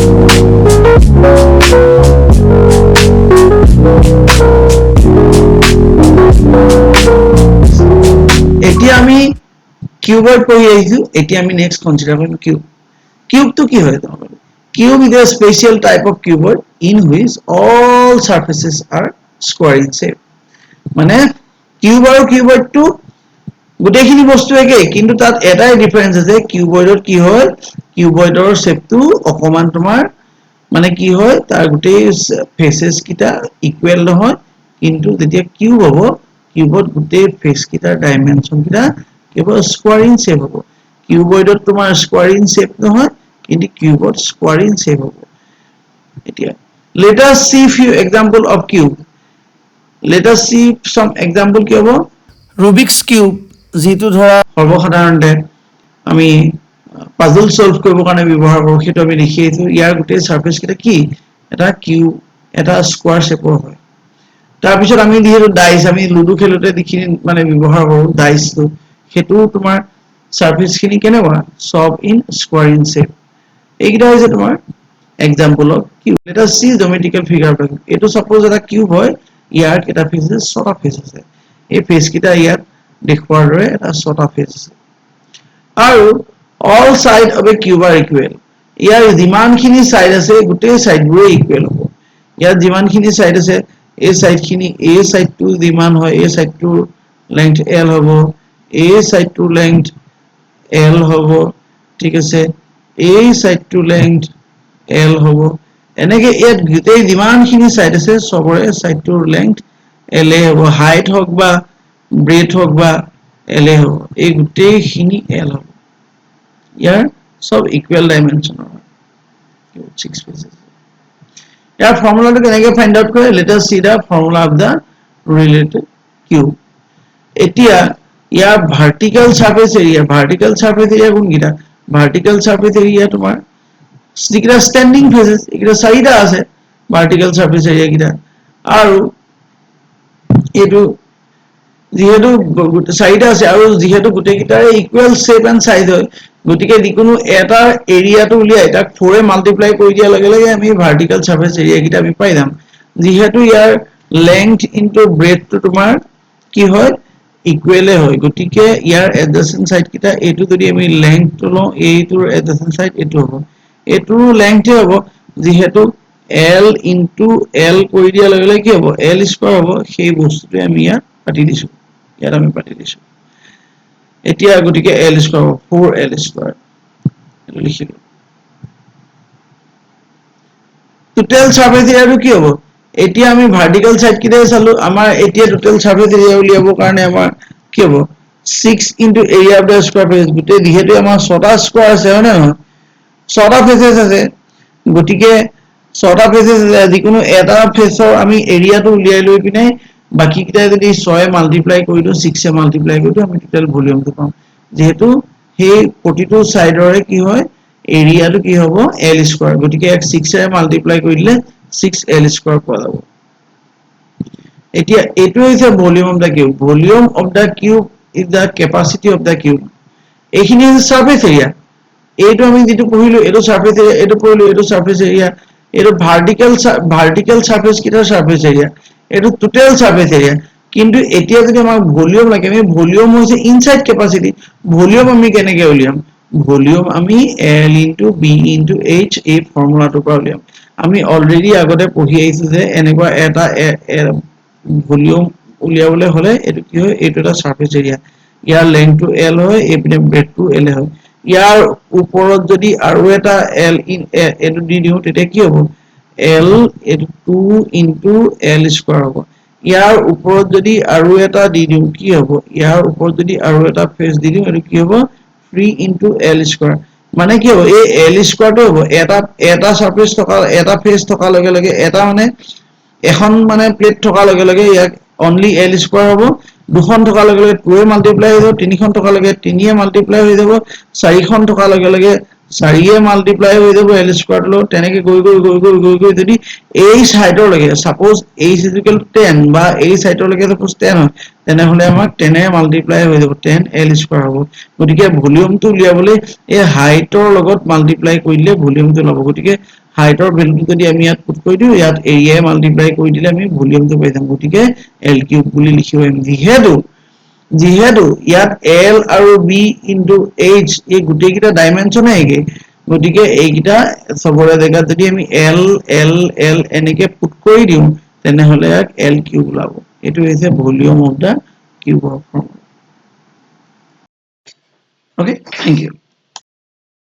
এতিয়া আমি কিউবত পঢ়ি আহিছো এতিয়া আমি নেক্সট কনসিডাৰ কৰিম কিউব কিউব তো কি হয় তোমালোকৰ cube is a special type of cuboid in which all surfaces are square in shape মানে কিউব আৰু কিউবইড তো গোটেইখিনি বস্তু একে কিন্তু তাত এটাই ডিফাৰেন্স আছে কিউবইডত কি হয় কিউবইডৰ শেপটো অকমান তোমাৰ মানে কি হয় তাৰ গোটেই ফেসেস কিটা ইকুৱেল নহয় কিন্তু যেতিয়া কিউব হ'ব কিউবত গোটেই ফেস কিটাৰ ডাইমেনশন কিটা কেৱল স্কোয়াৰ ইন শেপ হ'ব কিউবইডত তোমাৰ স্কোয়াৰ ইন শেপ নহয় কিন্তু কিউবত স্কোয়াৰ ইন শেপ হ'ব এতিয়া let us see few example of cube let us see some example কি হ'ব Rubik's cube যেটো ধৰা সৰ্বসাধাৰণতে আমি পাজল সলভ কৰিব কাৰণে ব্যৱহাৰ কৰোঁ সেইটো আমি দেখিছো ইয়াৰ গোটেই সাৰফেস কিটা কি এটা কিউব এটা স্কোয়াৰ শেপৰ হয় তাৰ পিছত আমি যিহেতু ডাইস আমি লুডু খেলোতে দেখি মানে ব্যৱহাৰ কৰোঁ ডাইসটো হেতু তোমাৰ সাৰফেস খিনি কেনেকুৱা সব ইন স্কোয়াৰ ইন শেপ এইটা হৈছে তোমাৰ example of cube let us see geometrical figure এটো সাপোজ এটা কিউব হয় ইয়াৰ কেটা ফেসেস ছটা ফেস আছে এই ফেস কিটা ইয়াত দেখুৱাৰ দৰে এটা ছটা ফেস আছে আৰু all side of a cube are equal ইয়াৰ যিমানখিনি সাইড আছে গোটেই সাইডবোৰ ইকুৱেল হ'ব ইয়াৰ যিমানখিনি সাইড আছে এই সাইডখিনি এই সাইডটো যিমান হয় এই সাইডটোৰ লেংথ l হ'ব এই সাইডটোৰ লেংথ l হ'ব ঠিক আছে এই সাইডটোৰ লেংথ l হ'ব এনেকে ইয়াত গোটেই যিমানখিনি সাইড আছে সবৰে সাইডটোৰ লেংথ l হ'ব হাইট হক বা ব্ৰেথ হক বা l হ'ব এই গোটেইখিনি l হ'ব ইয়াৰ সব ইকুৱেল ডাইমেনশনৰ হয় 6 pieces ইয়াৰ ফৰ্মুলাটো কেনেকৈ ফাইন্ড আউট কৰে let us see the formula of the related cube এতিয়া ইয়াৰ ভাৰ্টিক্যাল সাৰফেস এৰিয়া কোনকিটা ভাৰ্টিক্যাল সাৰফেস এৰিয়া তোমাৰ যিকিটা স্ট্যান্ডিং ফেসেস এইকিটা চাৰিটা আছে ভাৰ্টিক্যাল সাৰফেস এৰিয়া কিটা আৰু এটো যেহেতু চাৰিটা আছে আৰু যেহেতু গোটেইকিটাৰে ইকুৱেল শেপ এন্ড সাইজ হয় গতিকে যিকোনো এটা এৰিয়াটো উলিয়াই তাক 4 এ মাল্টিপ্লাই কৰি দিয়াৰ লগে লগে আমি ভাৰ্টিক্যাল সাৰফেস এৰিয়া কিটা আমি পাই যাম যেহেতু ইয়াৰ লেংথ ইনটু ব্ৰেথটো তোমাৰ কি হয় ইকুৱেলে হয় গতিকে ইয়াৰ এডজেসেন্ট সাইড কিটা এটো যদি আমি লেংথটো লওঁ এইটোৰ এডজেসেন্ট সাইড এটো হ'ব এটোৰ লেংথে হ'ব যেহেতু l ইনটু l কৰি দিয়াৰ লগে লগে কি হ'ব l স্কয়াৰ হ'ব সেই বস্তুটো আমি ইয়াত পাতি দিছো এতিয়া গতিকে l স্কয়াৰ 4l স্কয়াৰ এটো লিখিলো টোটাল সাৰফেস এৰিয়াটো কি হ'ব এতিয়া আমি ভাৰ্টিক্যাল সাইড কিটা চালো আমাৰ এতিয়া টোটাল সাৰফেস এৰিয়া উলিয়াবৰ কাৰণে আমাৰ কি হ'ব 6 into area of the square face গোটেই যেহেতু আমাৰ 6টা স্কয়াৰ আছে হয় না 6টা ফেসেস আছে গতিকে 6টা ফেসেস যিকোনো এটা ফেসৰ আমি এৰিয়াটো উলিয়াই লৈ পিনে বাকি কিটা যদি 6 এ মাল্টিপ্লাই কৰি দিও 6 এ মাল্টিপ্লাই কৰি দিও আমি টোটাল ভলিউমটো পাম যেহেতু সেই প্ৰতিটো সাইডৰে কি হয় এৰিয়াটো কি হ'ব l স্কয়াৰ গতিকে 6 এ মাল্টিপ্লাই কৰি দিলে 6l স্কয়াৰ পোৱা যাব এতিয়া এটো হৈছে volume of the cube volume of the cube is the capacity of the cube এইখিনি সারফেস এৰিয়া এইটো আমি যেটো পঢ়িলো এটো সাৰফেস এৰিয়া এটো পঢ়িলো এটো সাৰফেস এৰিয়া এটো ভাৰ্টিক্যাল সাৰফেস কিটাৰ সাৰফেস এৰিয়া এটো টোটাল সাৰফেস এৰিয়া কিন্তু এতিয়া যদি আমাক ভলিউম লাগে আমি ভলিউম হৈছে ইনসাইড ক্যাপাসিটি ভলিউম আমি কেনেকৈ উলিয়াম ভলিউম আমি l into b into h এই ফৰ্মুলাটোৰ পৰা উলিয়াম আমি অলৰেডি আগতে পঢ়ি আহিছো যে এনেকুৱা এটা ভলিউম উলিয়াবলৈ হলে এটো কি হয় এটো এটা সাৰফেস এৰিয়া ইয়াৰ লেংথটো l হয় এপিনে ব্ৰেথটো l হয় ইয়াৰ ওপৰত যদি আৰু এটা l ইন এটো দি দিও তেতিয়া কি হ'ব l এটো 2 into l স্কয়াৰ হ'ব ইয়াৰ ওপৰত যদি আৰু এটা দি দিও কি হ'ব ইয়াৰ ওপৰত যদি আৰু এটা ফেস দি দিও এটো কি হ'ব 3 into l স্কয়াৰ মানে কি হ'ব এই l স্কয়াৰটো হ'ব এটা সারফেস থকা এটা ফেস থকা লগে লগে এটা মানে এখন মানে প্লেট থকা লগে লগে ইয়াক অনলি l স্কয়াৰ হ'ব দুখন থকা লগে লগে 2 এ মাল্টিপ্লাই হৈ যাব তিনিখন থকা লগে 3 এ মাল্টিপ্লাই হৈ যাব চাৰিখন থকা লগে লগে 4 মাল্টিপ্লাই হৈ যাব L স্কয়াৰ লগত তেনেকৈ গৈ যদি এই সাইডৰ লৈকে সাপোজ h = 10 বা এই সাইডৰ লৈকে সাপোজ 10 হয় তেনেহলে আমাক 10 এ মাল্টিপ্লাই হৈ যাব 10 L স্কয়াৰ হ'ব গতিকে ভলিউমটো উলিয়াবলৈ এই হাইটৰ লগত মাল্টিপ্লাই কৰি দিলে ভলিউমটো ল'ব গতিকে হাইটৰ ভ্যালুটো যদি আমি ইয়াত পুট কৰি দিও ইয়াত এৰিয়া মাল্টিপ্লাই কৰি দিলে আমি ভলিউমটো পাই যাম গতিকে L কিউব বুলি লিখিব আমি যিহেতু ইয়াত L আৰু B ইনটু H এই গোটেইকেইটা ডাইমেনশনে একে গতিকে এইকেইটা সবৰে জেগাত যদি আমি L L L এনেকে পুট কৰি দিও তেনেহলে ইয়াক L কিউব ওলাব এটো হৈছে volume of the cube of formula okay thank you